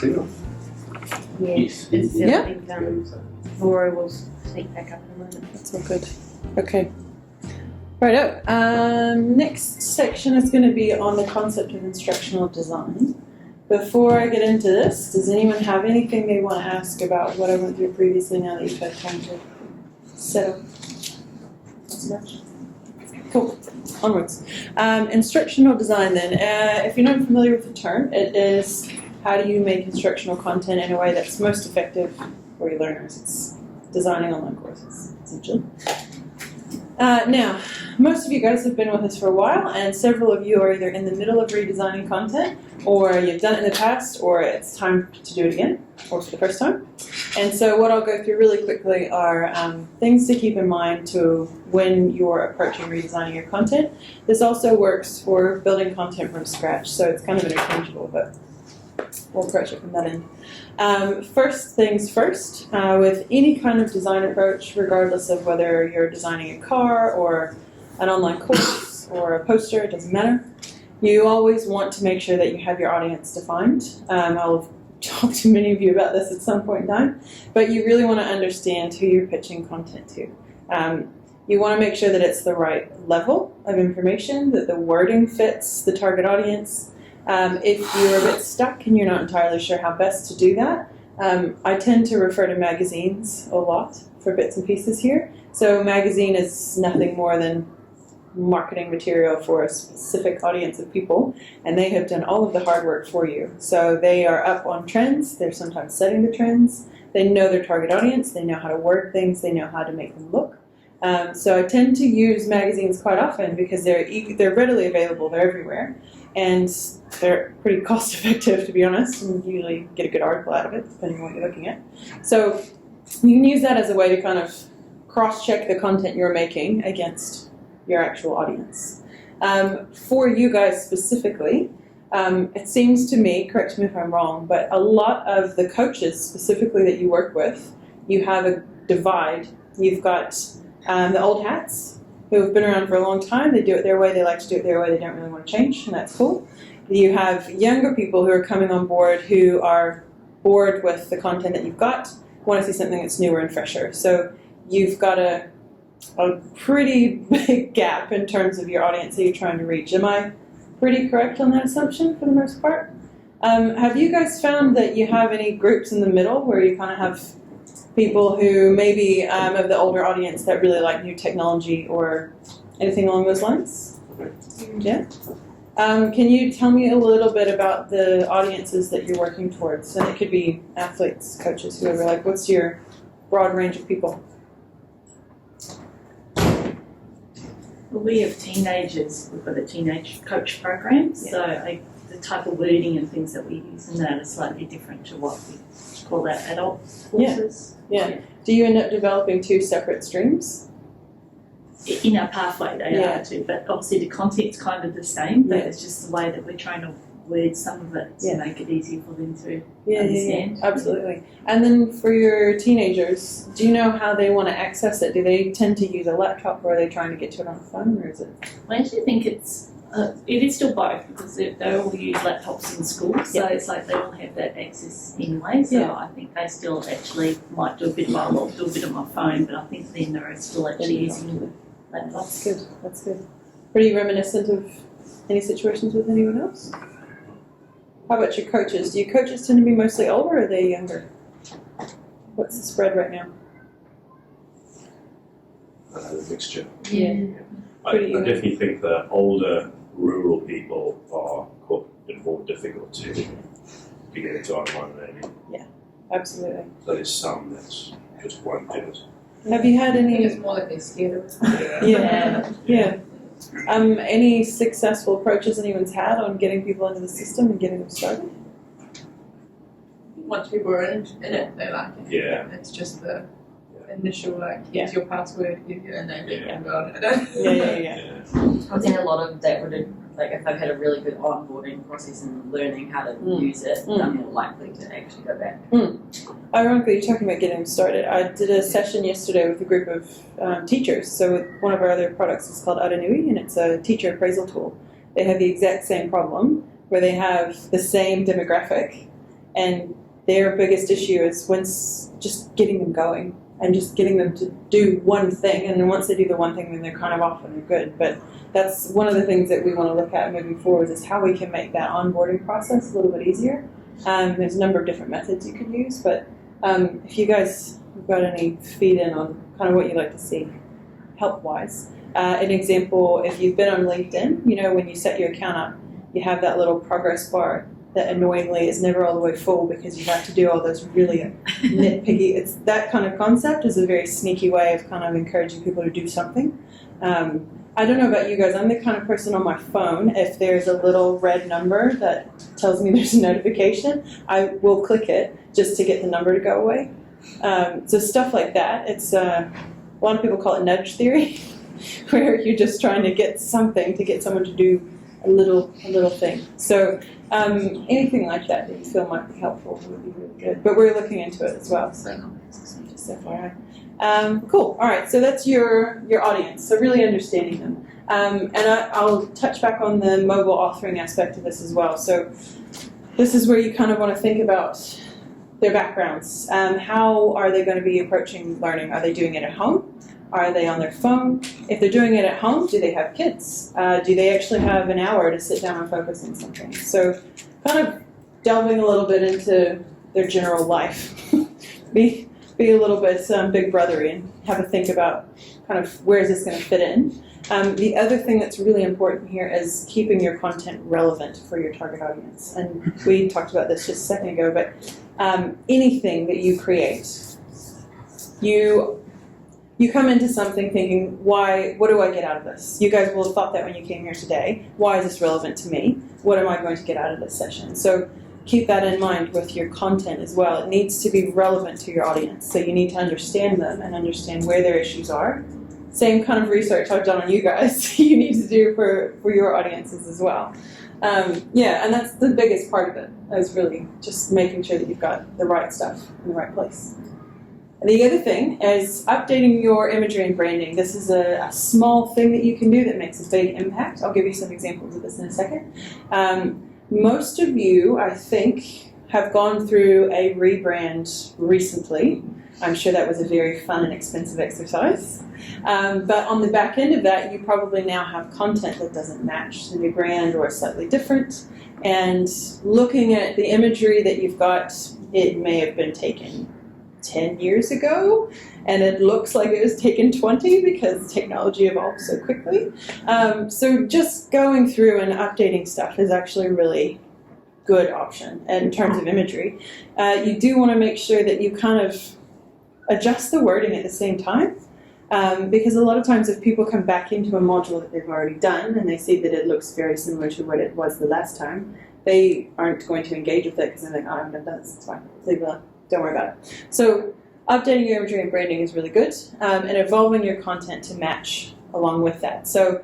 clear? Yes. It's Yeah. Laura will take back up in a moment. That's all good. Okay. Righto. Next section is going to be on the concept of instructional design. Before I get into this, does anyone have anything they want to ask about what I went through previously now that you've had time to settle? Cool. Onwards. Instructional design then. If you're not familiar with the term, it is how do you make instructional content in a way that's most effective for your learners. It's designing online courses, essentially. Now, most of you guys have been with us for a while, and several of you are either in the middle of redesigning content, or you've done it in the past, or it's time to do it again, or for the first time. And so what I'll go through really quickly are things to keep in mind to when you're approaching redesigning your content. This also works for building content from scratch, so it's kind of interchangeable, but we'll approach it from that end. First things first, with any kind of design approach, regardless of whether you're designing a car or an online course or a poster, it doesn't matter. You always want to make sure that you have your audience defined. I'll talk to many of you about this at some point in time, but you really want to understand who you're pitching content to. You want to make sure that it's the right level of information, that the wording fits the target audience. If you're a bit stuck and you're not entirely sure how best to do that, I tend to refer to magazines a lot for bits and pieces here. So a magazine is nothing more than marketing material for a specific audience of people, and they have done all of the hard work for you. So they are up on trends, they're sometimes setting the trends, they know their target audience, they know how to word things, they know how to make them look. So I tend to use magazines quite often because they're readily available, they're everywhere, and they're pretty cost effective, to be honest, and you usually get a good article out of it, depending on what you're looking at. So you can use that as a way to kind of cross-check the content you're making against your actual audience. For you guys specifically, it seems to me, correct me if I'm wrong, but a lot of the coaches specifically that you work with, you have a divide. You've got the old hats who have been around for a long time, they do it their way, they like to do it their way, they don't really want to change, and that's cool. You have younger people who are coming on board who are bored with the content that you've got, want to see something that's newer and fresher. So you've got a pretty big gap in terms of your audience that you're trying to reach. Am I pretty correct on that assumption for the most part? Have you guys found that you have any groups in the middle where you kind of have people who maybe of the older audience that really like new technology or anything along those lines? Yeah? Can you tell me a little bit about the audiences that you're working towards? And it could be athletes, coaches, whoever. Like, what's your broad range of people? Well, we have teenagers. We've got a teenage coach program, so the type of wording and things that we use in that are slightly different to what we call our adult courses. Yeah. Do you end up developing two separate streams? In our pathway, they are too, but obviously the content's kind of the same, but it's just the way that we're trying to word some of it to make it easier for them to understand. Yeah, absolutely. And then for your teenagers, do you know how they want to access it? Do they tend to use a laptop, or are they trying to get to it on a phone, or is it? I actually think it is still both, because they all use laptops in school, so it's like they all have that access anyway. So I think they still actually might do a bit on my phone, but I think then they're still actually using laptops. That's good. That's good. Pretty reminiscent of any situations with anyone else? How about your coaches? Do your coaches tend to be mostly older, or are they younger? What's the spread right now? The mixture. Yeah. I definitely think that older rural people are quite a bit more difficult to get into online learning. Yeah, absolutely. So there's some that's just won't do it. Have you had any? It's more like they're scared of it. Yeah. Any successful approaches anyone's had on getting people into the system and getting them started? Once people are in it, they like it. Yeah. It's just the initial, here's your password, and then they can go on it. Yeah. I think a lot of that would, if they've had a really good onboarding process and learning how to use it, they're more likely to actually go back. Ironically, you're talking about getting them started. I did a session yesterday with a group of teachers. So one of our other products is called Aranui, and it's a teacher appraisal tool. They have the exact same problem where they have the same demographic, and their biggest issue is just getting them going and just getting them to do one thing, and then once they do the one thing, then they're kind of off and they're good. But that's one of the things that we want to look at moving forward, is how we can make that onboarding process a little bit easier. There's a number of different methods you could use, but if you guys have got any feed in on kind of what you'd like to see help-wise. An example, if you've been on LinkedIn, when you set your account up, you have that little progress bar that annoyingly is never all the way full because you have to do all those really nitpicky. It's that kind of concept is a very sneaky way of kind of encouraging people to do something. I don't know about you guys. I'm the kind of person on my phone, if there's a little red number that tells me there's a notification, I will click it just to get the number to go away. So stuff like that. It's a lot of people call it nudge theory, where you're just trying to get something to get someone to do a little thing. So anything like that you feel might be helpful would be really good. But we're looking into it as well. So just FYI. Cool. All right. So that's your audience. So really understanding them. And I'll touch back on the mobile authoring aspect of this as well. So this is where you kind of want to think about their backgrounds. How are they going to be approaching learning? Are they doing it at home? Are they on their phone? If they're doing it at home, do they have kids? Do they actually have an hour to sit down and focus on something? So kind of delving a little bit into their general life. Be a little bit big brothery and have a think about kind of where is this going to fit in. The other thing that's really important here is keeping your content relevant for your target audience. And we talked about this just a second ago, but anything that you create, you come into something thinking, what do I get out of this? You guys will have thought that when you came here today. Why is this relevant to me? What am I going to get out of this session? So keep that in mind with your content as well. It needs to be relevant to your audience. So you need to understand them and understand where their issues are. Same kind of research I've done on you guys, you need to do for your audiences as well. Yeah, and that's the biggest part of it, is really just making sure that you've got the right stuff in the right place. And the other thing is updating your imagery and branding. This is a small thing that you can do that makes a big impact. I'll give you some examples of this in a second. Most of you, I think, have gone through a rebrand recently. I'm sure that was a very fun and expensive exercise. But on the back end of that, you probably now have content that doesn't match the new brand or is slightly different. And looking at the imagery that you've got, it may have been taken 10 years ago, and it looks like it was taken 20 because technology evolved so quickly. So just going through and updating stuff is actually a really good option in terms of imagery. You do want to make sure that you kind of adjust the wording at the same time, because a lot of times if people come back into a module that they've already done and they see that it looks very similar to what it was the last time, they aren't going to engage with it because they're like, oh, I've done this, it's fine, leave it alone. Don't worry about it. So updating your imagery and branding is really good, and evolving your content to match along with that. So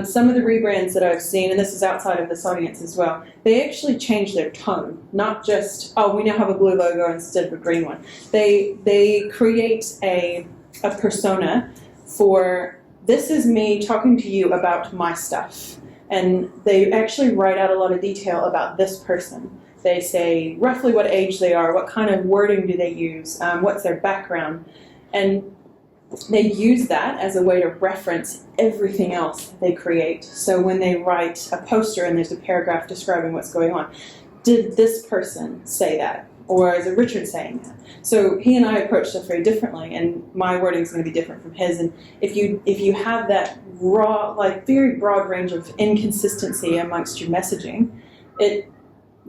some of the rebrands that I've seen, and this is outside of this audience as well, they actually change their tone, not just, oh, we now have a blue logo instead of a green one. They create a persona for, this is me talking to you about my stuff. And they actually write out a lot of detail about this person. They say roughly what age they are, what kind of wording do they use, what's their background, and they use that as a way to reference everything else they create. So when they write a poster and there's a paragraph describing what's going on, did this person say that? Or is it Richard saying that? So he and I approach stuff very differently, and my wording is going to be different from his. And if you have that raw, like very broad range of inconsistency amongst your messaging, it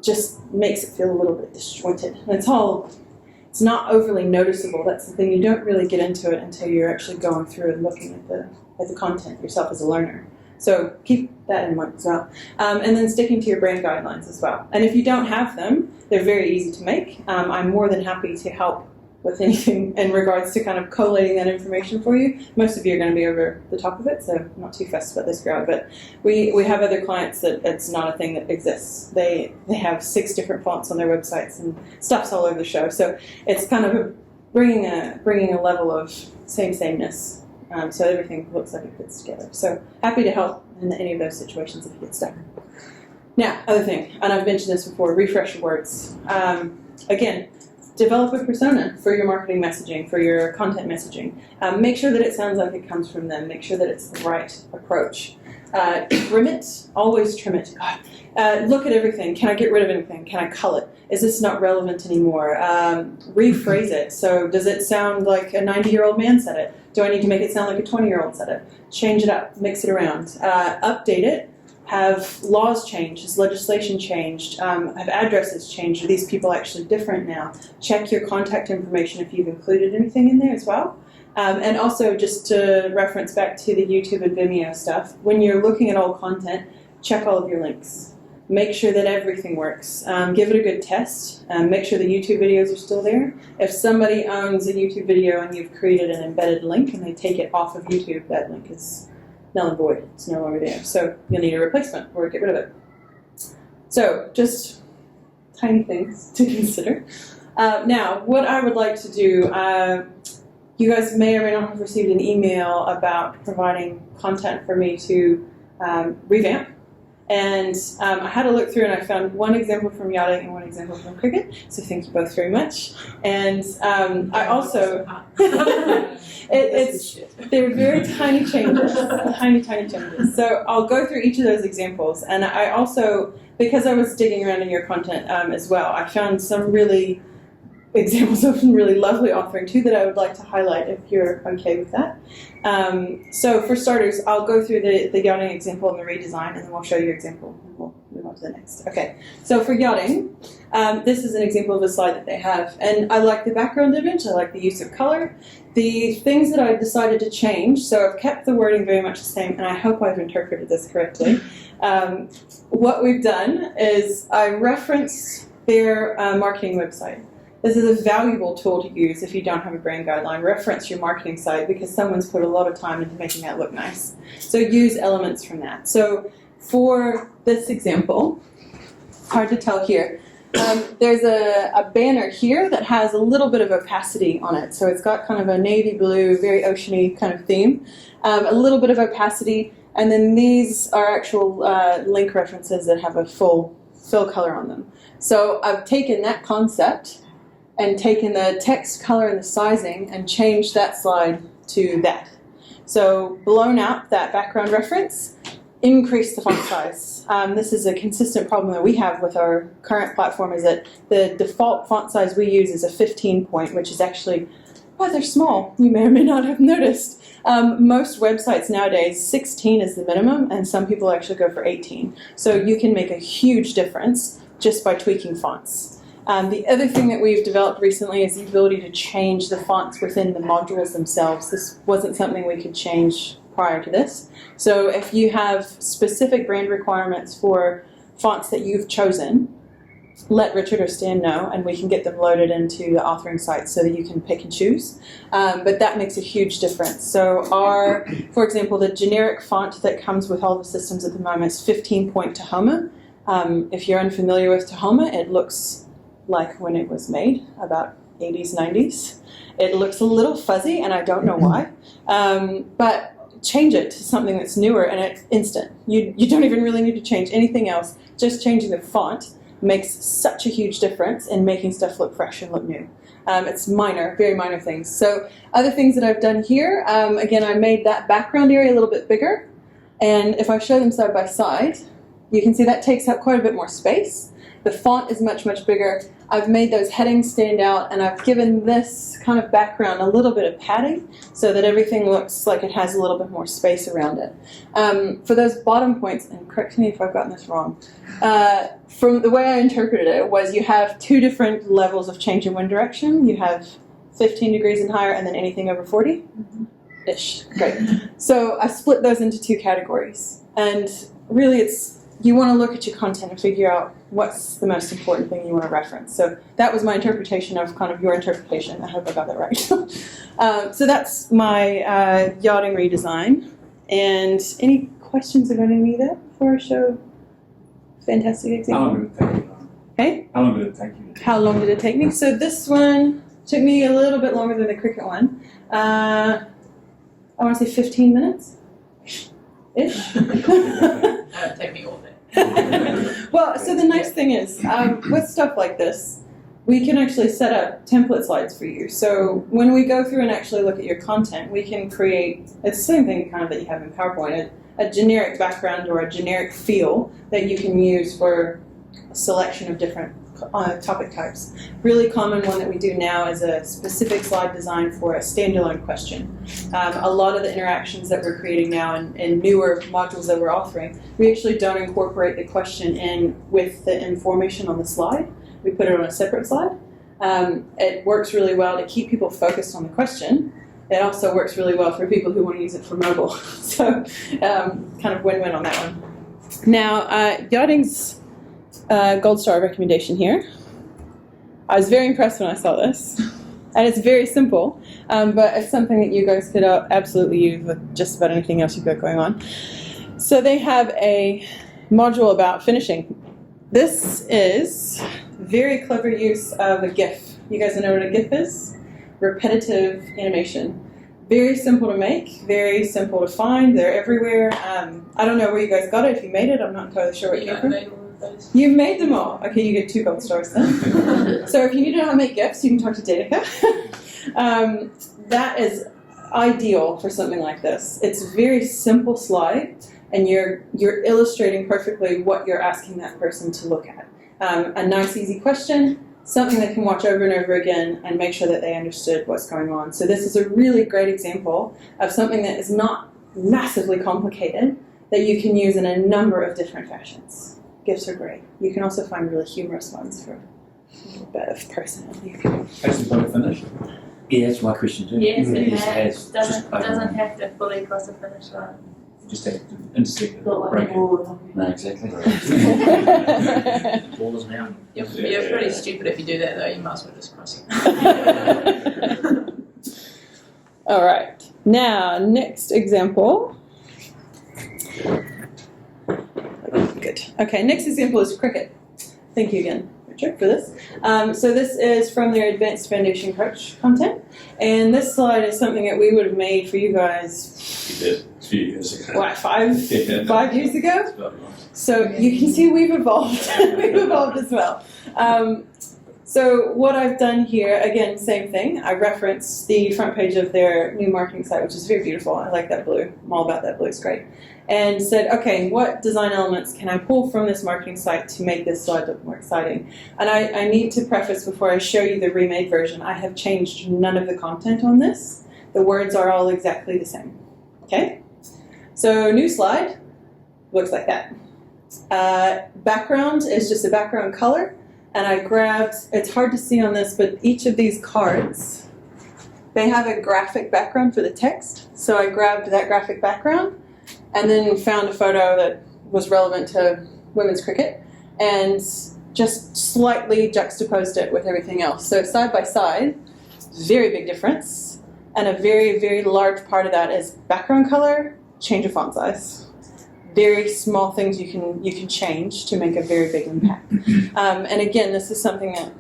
just makes it feel a little bit disjointed. And it's not overly noticeable. That's the thing. You don't really get into it until you're actually going through and looking at the content yourself as a learner. So keep that in mind as well. And then sticking to your brand guidelines as well. And if you don't have them, they're very easy to make. I'm more than happy to help with anything in regards to kind of collating that information for you. Most of you are going to be over the top of it, so I'm not too fussed about this crowd. But we have other clients that it's not a thing that exists. They have 6 different fonts on their websites and stuff's all over the show. So it's kind of bringing a level of sameness. So everything looks like it fits together. So happy to help in any of those situations if you get stuck. Now, other thing, and I've mentioned this before, refresh your words. Again, develop a persona for your marketing messaging, for your content messaging. Make sure that it sounds like it comes from them. Make sure that it's the right approach. Trim it, always trim it. Look at everything. Can I get rid of anything? Can I cull it? Is this not relevant anymore? Rephrase it. So does it sound like a 90-year-old man said it? Do I need to make it sound like a 20-year-old said it? Change it up, mix it around. Update it. Have laws changed? Has legislation changed? Have addresses changed? Are these people actually different now? Check your contact information if you've included anything in there as well. And also, just to reference back to the YouTube and Vimeo stuff, when you're looking at all content, check all of your links. Make sure that everything works. Give it a good test. Make sure the YouTube videos are still there. If somebody owns a YouTube video and you've created an embedded link and they take it off of YouTube, that link is null and void. It's no longer there. So you'll need a replacement or get rid of it. So just tiny things to consider. Now, what I would like to do, you guys may or may not have received an email about providing content for me to revamp. And I had a look through and I found one example from Yachting and one example from Cricut. So thank you both very much. And I also, they're very tiny changes, tiny changes. So I'll go through each of those examples. And I also, because I was digging around in your content as well, I found some really examples of some really lovely authoring too that I would like to highlight if you're okay with that. So for starters, I'll go through the yachting example and the redesign, and then we'll show you an example, and we'll move on to the next. Okay, so for yachting, this is an example of a slide that they have, and I like the background image, I like the use of color. The things that I've decided to change, so I've kept the wording very much the same, and I hope I've interpreted this correctly. What we've done is I referenced their marketing website. This is a valuable tool to use if you don't have a brand guideline. Reference your marketing site because someone's put a lot of time into making that look nice. So use elements from that. So for this example, hard to tell here, there's a banner here that has a little bit of opacity on it. So it's got kind of a navy blue, very oceany kind of theme, a little bit of opacity, and then these are actual link references that have a full fill color on them. So I've taken that concept and taken the text color and the sizing and changed that slide to that. So blown out that background reference, increase the font size. This is a consistent problem that we have with our current platform, is that the default font size we use is a 15 point, which is actually rather small. You may or may not have noticed. Most websites nowadays, 16 is the minimum, and some people actually go for 18. So you can make a huge difference just by tweaking fonts. The other thing that we've developed recently is the ability to change the fonts within the modules themselves. This wasn't something we could change prior to this. So if you have specific brand requirements for fonts that you've chosen, let Richard or Stan know, and we can get them loaded into the authoring site so that you can pick and choose. But that makes a huge difference. So for example, the generic font that comes with all the systems at the moment is 15-point Tahoma. If you're unfamiliar with Tahoma, it looks like when it was made, about 80s, 90s. It looks a little fuzzy, and I don't know why. But change it to something that's newer, and it's instant. You don't even really need to change anything else. Just changing the font makes such a huge difference in making stuff look fresh and look new. It's minor, very minor things. So other things that I've done here, again, I made that background area a little bit bigger, and if I show them side by side, you can see that takes up quite a bit more space. The font is much, much bigger. I've made those headings stand out, and I've given this kind of background a little bit of padding so that everything looks like it has a little bit more space around it. For those bottom points, and correct me if I've gotten this wrong, from the way I interpreted it was you have two different levels of change in wind direction. You have 15 degrees and higher, and then anything over 40-ish. Great. So I split those into two categories, and really you want to look at your content and figure out what's the most important thing you want to reference. So that was my interpretation of kind of your interpretation. I hope I got that right. So that's my yachting redesign. And any questions about any of that before I show fantastic example? Okay. How long did it take you? How long did it take me? So this one took me a little bit longer than the Cricut one. I want to say 15 minutes-ish. That would take me all day. Well, so the nice thing is, with stuff like this, we can actually set up template slides for you. So when we go through and actually look at your content, we can create, it's the same thing kind of that you have in PowerPoint, a generic background or a generic feel that you can use for a selection of different topic types. Really common one that we do now is a specific slide design for a standalone question. A lot of the interactions that we're creating now in newer modules that we're authoring, we actually don't incorporate the question in with the information on the slide. We put it on a separate slide. It works really well to keep people focused on the question. It also works really well for people who want to use it for mobile. So kind of win-win on that one. Now, Yachting's gold star recommendation here. I was very impressed when I saw this. And it's very simple, but it's something that you guys could absolutely use with just about anything else you've got going on. So they have a module about finishing. This is very clever use of a GIF. You guys know what a GIF is? Repetitive animation. Very simple to make, very simple to find. They're everywhere. I don't know where you guys got it. If you made it, I'm not entirely sure what you came from. You made them all. Okay, you get 2 gold stars then. So if you need to know how to make GIFs, you can talk to Danica. That is ideal for something like this. It's a very simple slide, and you're illustrating perfectly what you're asking that person to look at. A nice, easy question, something they can watch over and over again and make sure that they understood what's going on. So this is a really great example of something that is not massively complicated that you can use in a number of different fashions. GIFs are great. You can also find really humorous ones for a little bit of personality. Has the boat finished? Yeah, that's my question too. Yes, it Yes, has. Just Doesn't have to fully cross the finish line. Just have to intersect it, Got like break a it. wall. No, exactly. Ball is now. You're pretty stupid if you do that though, you might as well just cross it. All right. Now, next example. Good. Okay, next example is cricket. Thank you again, Richard, for this. So this is from their Advanced Foundation Coach content. And this slide is something that we would have made for you guys, You did a few years ago. what, 5 Yeah. 5 years ago? That's about right. So you can see we've evolved. We've evolved as well. So what I've done here, again, same thing. I referenced the front page of their new marketing site, which is very beautiful. I like that blue. I'm all about that blue. It's great. And said, okay, what design elements can I pull from this marketing site to make this slide look more exciting? And I need to preface before I show you the remade version, I have changed none of the content on this. The words are all exactly the same. Okay? So new slide looks like that. Background is just a background color. And I grabbed, it's hard to see on this, but each of these cards, they have a graphic background for the text. So I grabbed that graphic background and then found a photo that was relevant to women's cricket and just slightly juxtaposed it with everything else. So side by side, very big difference. And a very, very large part of that is background color, change of font size. Very small things you can change to make a very big impact. And again, this is something that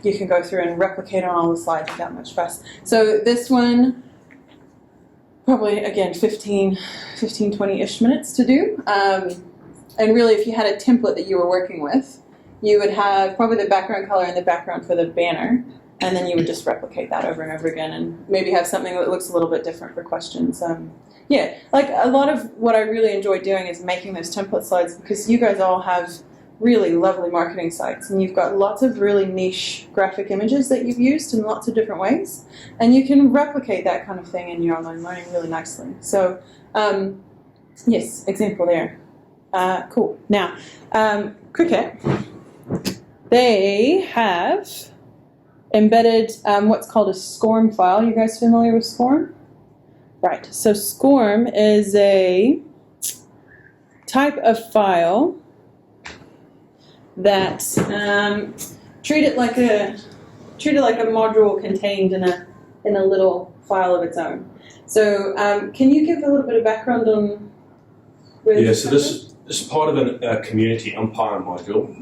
you can go through and replicate on all the slides without much fuss. So this one, probably, again, 15, 20-ish minutes to do. And really, if you had a template that you were working with, you would have probably the background color and the background for the banner, and then you would just replicate that over and over again and maybe have something that looks a little bit different for questions. Yeah, like a lot of what I really enjoy doing is making those template slides because you guys all have really lovely marketing sites and you've got lots of really niche graphic images that you've used in lots of different ways, and you can replicate that kind of thing in your online learning really nicely. So yes, example there. Cool. Now, Cricut, they have embedded what's called a SCORM file. You guys familiar with SCORM? Right. So SCORM is a type of file that treat it like a module contained in a little file of its own. So can you give a little bit of background on where So this is part of a community umpire module.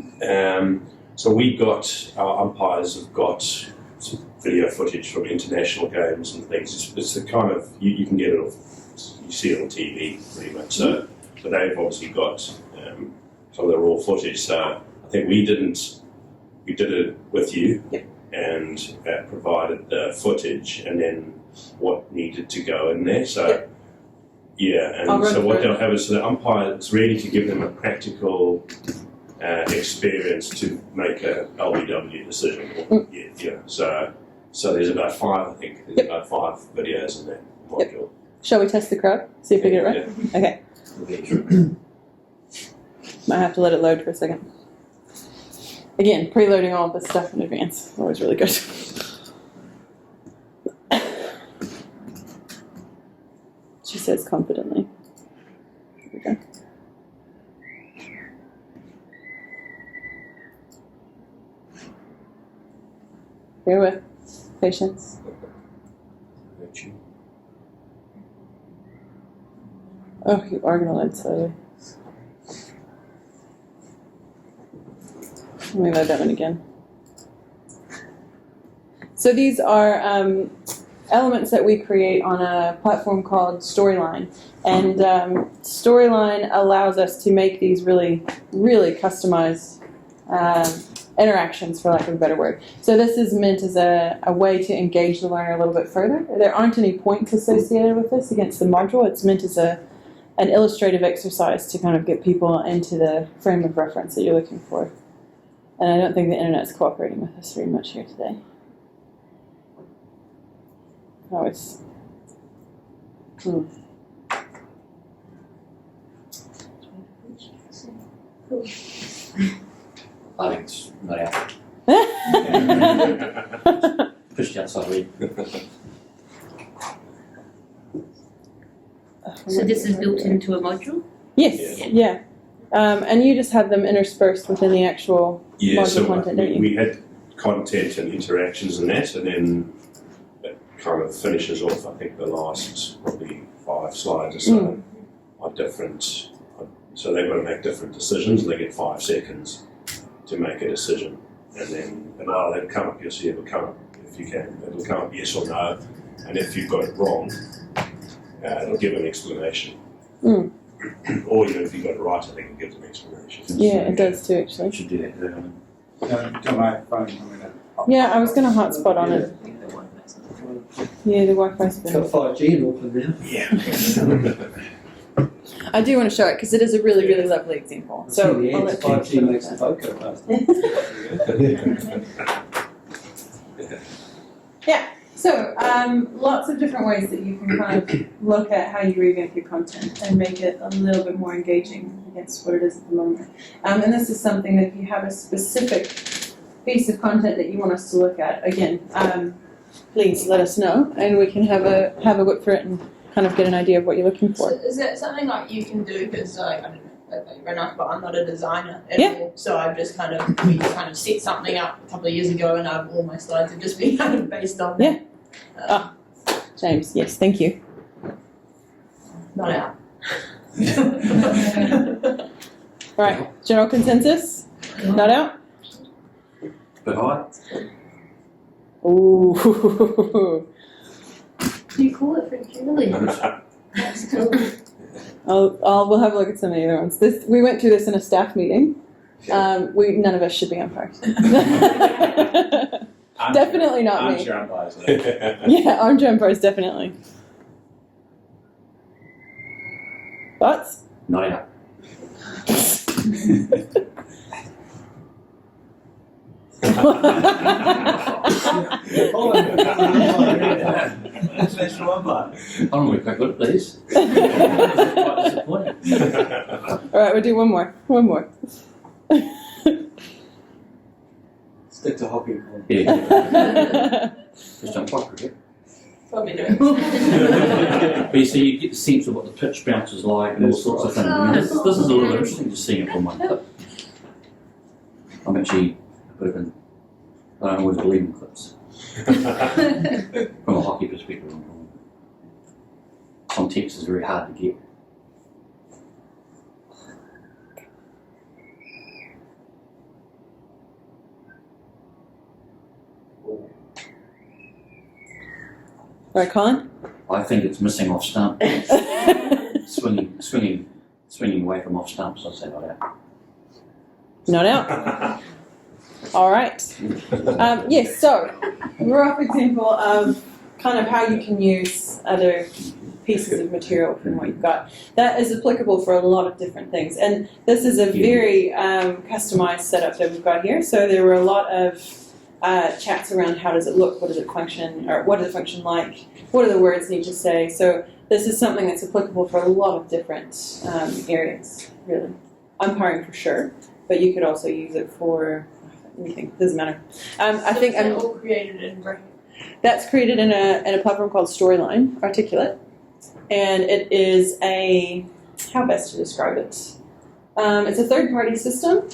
So we got, our umpires have got some video footage from international games and things. It's the kind of, you can get it off, you see it on TV pretty much. So they've obviously got some of the raw footage. So I think we did it with you, and provided the footage and then what needed to go in there. So I'll and run so what through it. they'll have is the umpire. It's really to give them a practical experience to make a LBW decision. So there's about 5, I think. There's about 5 videos in that module. Shall we test the crowd? See if we get it right? Okay. Might have to let it load for a second. Again, preloading all of this stuff in advance. Always really good. She says confidently. Here we go. Bear with. Patience. Oh, you are going to load slowly. Let me load that one again. So these are elements that we create on a platform called Storyline. And Storyline allows us to make these really, really customized interactions, for lack of a better word. So this is meant as a way to engage the learner a little bit further. There aren't any points associated with this against the module. It's meant as an illustrative exercise to kind of get people into the frame of reference that you're looking for. And I don't think the internet's cooperating with us very much here today. Oh, it's... I think it's not out. Pushed outside the So this is built into a module? Yes, yeah. And you just have them interspersed within the actual module So content, don't you? we had content and interactions in that, and then it kind of finishes off, I think, the last probably 5 slides or so are different. So they've got to make different decisions, and they get 5 seconds to make a decision. And then it'll come up, you'll see it'll come up, if you can, it'll come up yes or no. And if you've got it wrong, it'll give an explanation. Or even if you got it right, I think it gives an explanation. Yeah, it does too, actually. Should do that. To my phone, Yeah, I was going to hotspot on it. Yeah, the Wi-Fi's got been... 5G in Auckland now. Yeah. I do want to show it because it is a really, really lovely example. So the I'll answer, let you 5G makes the phone go faster. Yeah, so lots of different ways that you can kind of look at how you revamp your content and make it a little bit more engaging against what it is at the moment. And this is something that if you have a specific piece of content that you want us to look at, again, please let us know and we can have a look through it and kind of get an idea of what you're looking So for. is that something like you can do? Because I don't know, enough, but I'm not a designer at Yeah. all. So I've just we kind of set something up a couple of years ago, and all my slides have just been kind of based on Yeah. that. James, yes, thank you. Not out. All right, general consensus? Not out? But I, Ooh. You call it French really? That's cool. We'll have a look at some of the other ones. We went through this in a staff meeting. None of us should be umpires. Definitely not me. armchair umpires. Yeah, armchair umpires, definitely. Thoughts? Not out. International umpire. I don't want to quite good, please. Quite disappointed. All right, we'll do one more. One more. Stick to hockey. Yeah. Just don't quite cricket. Probably doing. But you see, you get the sense of what the pitch bounce is like and all sorts of things. I mean, this is a little interesting just seeing it from one clip. I'm actually a bit of an, I don't always believe in clips. From a hockey perspective. Context is very hard to get. All right, Colin? I think it's missing off stump. Swinging away from off stumps, I'd say like that. Not out. All right. Yes, so a rough example of kind of how you can use other pieces of material from what you've got. That is applicable for a lot of different things. And this is a very customized setup that we've got here. So there were a lot of chats around how does it look, what does it function, or what does it function like, what do the words need to say. So this is something that's applicable for a lot of different areas, really. Umpiring for sure, but you could also use it for anything, doesn't matter. I think Is that all created in Bracket? that's created in a platform called Storyline Articulate, and it is a, how best to describe it? It's a third-party system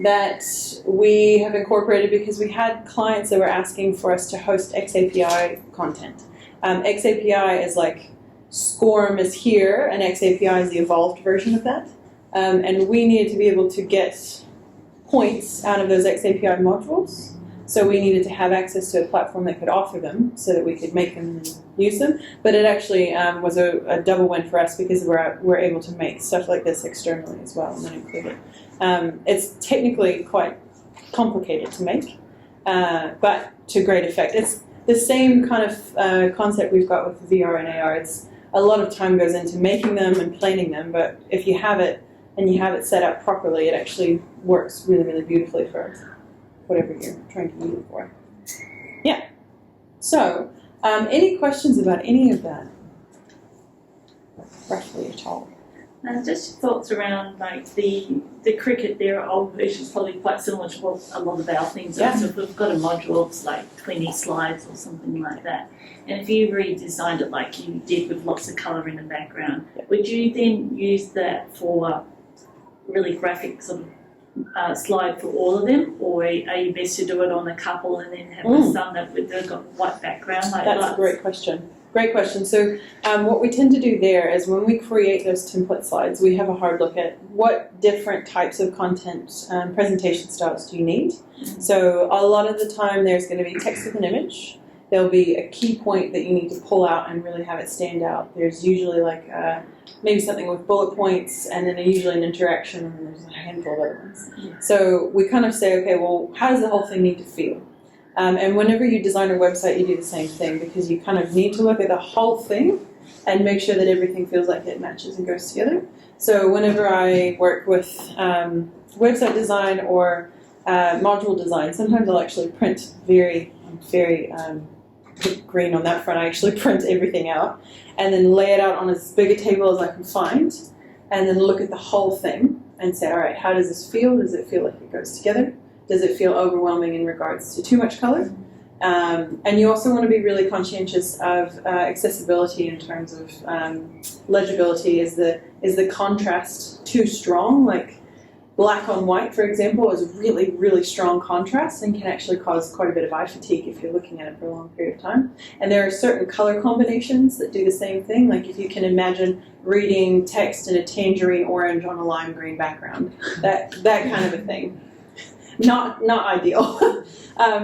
that we have incorporated because we had clients that were asking for us to host XAPI content. XAPI is like SCORM is here, and XAPI is the evolved version of that. And we needed to be able to get points out of those XAPI modules. So we needed to have access to a platform that could offer them so that we could make them and use them. But it actually was a double win for us because we're able to make stuff like this externally as well and then include it. It's technically quite complicated to make, but to great effect. It's the same kind of concept we've got with VR and AR. It's a lot of time goes into making them and planning them, but if you have it and you have it set up properly, it actually works really, really beautifully for whatever you're trying to use it for. Yeah. So, any questions about any of that? Roughly at all. Just thoughts around like the cricket, their old version is probably quite similar to what a lot of our things are. So if we've got a module, it's like 20 slides or something like that. And if you redesigned it like you did with lots of colour in the background, would you then use that for really graphic sort of slide for all of them, or are you best to do it on a couple and then have some that they've got white background? Like that's a great question. Great question. So what we tend to do there is when we create those template slides, we have a hard look at what different types of content presentation styles do you need. So a lot of the time there's going to be text with an image. There'll be a key point that you need to pull out and really have it stand out. There's usually like maybe something with bullet points and then usually an interaction, and there's a handful of other ones. So we kind of say, okay, well, how does the whole thing need to feel? And whenever you design a website, you do the same thing because you kind of need to look at the whole thing and make sure that everything feels like it matches and goes together. So whenever I work with website design or module design, sometimes I'll actually print very green on that front. I actually print everything out and then lay it out on as big a table as I can find and then look at the whole thing and say, all right, how does this feel? Does it feel like it goes together? Does it feel overwhelming in regards to too much color? And you also want to be really conscientious of accessibility in terms of legibility. Is the contrast too strong? Like black on white, for example, is really, really strong contrast and can actually cause quite a bit of eye fatigue if you're looking at it for a long period of time. And there are certain color combinations that do the same thing. Like if you can imagine reading text in a tangerine orange on a lime green background, that kind of a thing. Not ideal.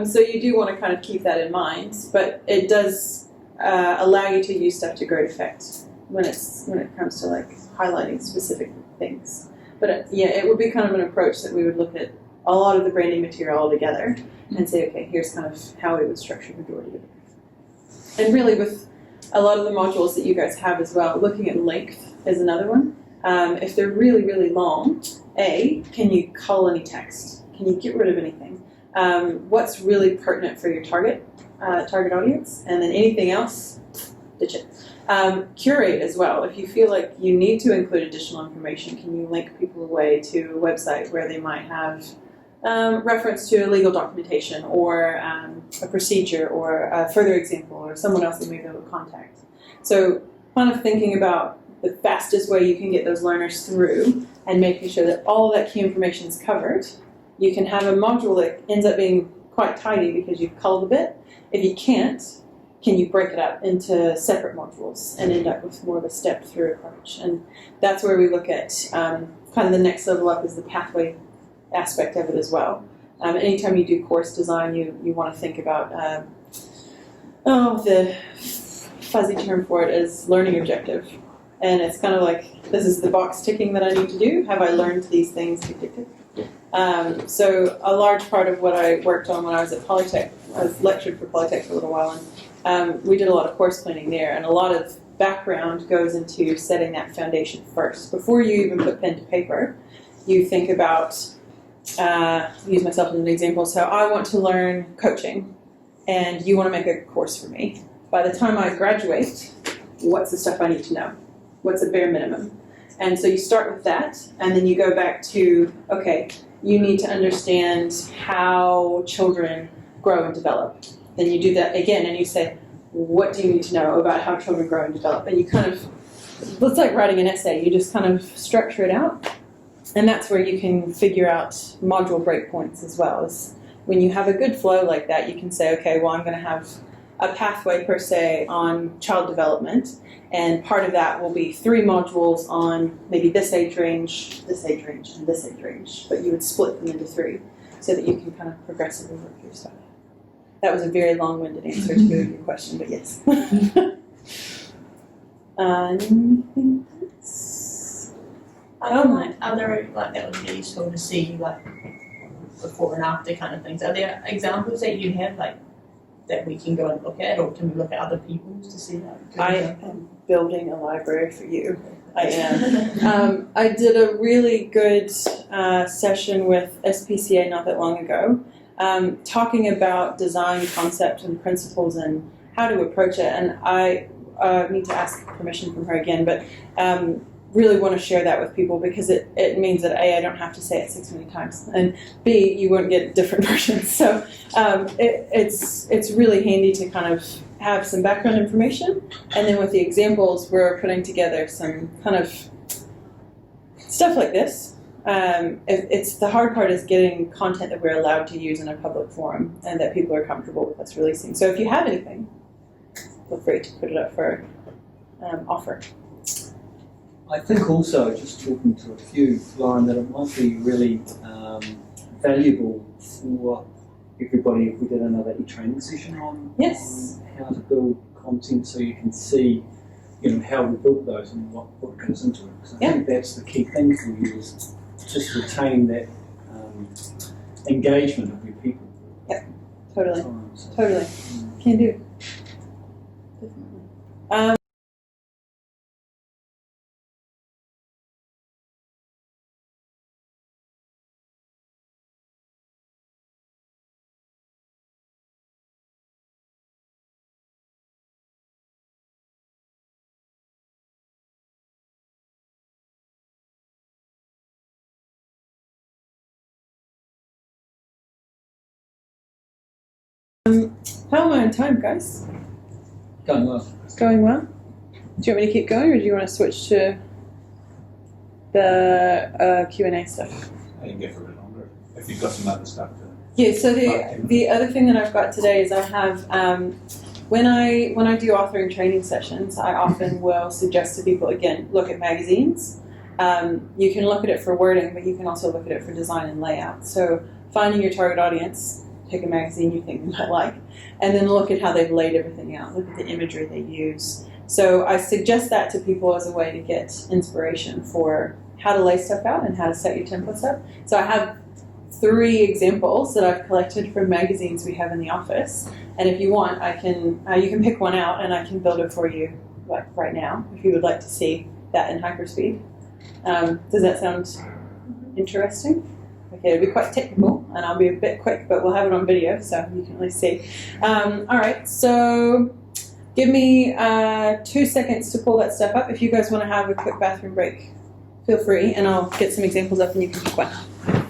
So you do want to kind of keep that in mind, but it does allow you to use stuff to great effect when it comes to like highlighting specific things. But it would be kind of an approach that we would look at a lot of the branding material all together and say, okay, here's kind of how we would structure the majority of it. And really with a lot of the modules that you guys have as well, looking at length is another one. If they're really, really long, can you cull any text? Can you get rid of anything? What's really pertinent for your target audience? And then anything else, ditch it. Curate as well. If you feel like you need to include additional information, can you link people away to a website where they might have reference to legal documentation or a procedure or a further example or someone else that may be able to contact? So kind of thinking about the fastest way you can get those learners through and making sure that all of that key information is covered. You can have a module that ends up being quite tidy because you've culled a bit. If you can't, can you break it up into separate modules and end up with more of a step-through approach? And that's where we look at kind of the next level up is the pathway aspect of it as well. Anytime you do course design, you want to think about, the fuzzy term for it is learning objective. And it's kind of like, this is the box ticking that I need to do. Have I learned these things? Tick, tick, tick. So a large part of what I worked on when I was at Polytech, I was lectured for Polytech for a little while, and we did a lot of course planning there, and a lot of background goes into setting that foundation first. Before you even put pen to paper, you think about, use myself as an example, so I want to learn coaching, and you want to make a course for me. By the time I graduate, what's the stuff I need to know? What's the bare minimum? And so you start with that, and then you go back to, okay, you need to understand how children grow and develop. Then you do that again, and you say, what do you need to know about how children grow and develop? And you kind of, it's like writing an essay. You just kind of structure it out, and that's where you can figure out module breakpoints as well. As when you have a good flow like that, you can say, okay, well, I'm going to have a pathway per se on child development, and part of that will be 3 modules on maybe this age range, and this age range, but you would split them into 3 so that you can kind of progressively work through stuff. That was a very long-winded answer to your question, but yes. Anything else? Are there like that would be useful to see like before and after kind of things? Are there examples that you have like that we can go and look at, or can we look at other people's to see that? I am building a library for you. I am. I did a really good session with SPCA not that long ago, talking about design concept and principles and how to approach it. And I need to ask permission from her again, but really want to share that with people because it means that A, I don't have to say it 6 million times, and B, you won't get different versions. So it's really handy to kind of have some background information, and then with the examples, we're putting together some kind of stuff like this. It's the hard part is getting content that we're allowed to use in a public forum and that people are comfortable with us releasing. So if you have anything, feel free to put it up for offer. I think also, just talking to a few, Lauren, that it might be really valuable for everybody if we did another e-training session on, Yes. on how to build content so you can see, how we built those and what goes into it. Because I think that's the key thing for you is just retain that engagement of your people. Yep, totally. So, Totally. Can do. Definitely. How am I on time, guys? going well. It's going well. Do you want me to keep going, or do you want to switch to the Q&A stuff? I can get for a bit longer if you've got some other stuff to. Yeah. So the other thing that I've got today is I have when I do authoring training sessions, I often will suggest to people again look at magazines. You can look at it for wording, but you can also look at it for design and layout. So finding your target audience. Pick a magazine you think they might like, and then look at how they've laid everything out. Look at the imagery they use. So I suggest that to people as a way to get inspiration for how to lay stuff out and how to set your templates up. So I have 3 examples that I've collected from magazines we have in the office, and if you want, I can you can pick one out and I can build it for you like right now if you would like to see that in hyperspeed. Does that sound interesting? Okay, it'll be quite technical, and I'll be a bit quick, but we'll have it on video, so you can at least see. All right, so give me 2 seconds to pull that stuff up. If you guys want to have a quick bathroom break, feel free, and I'll get some examples up and you can pick one.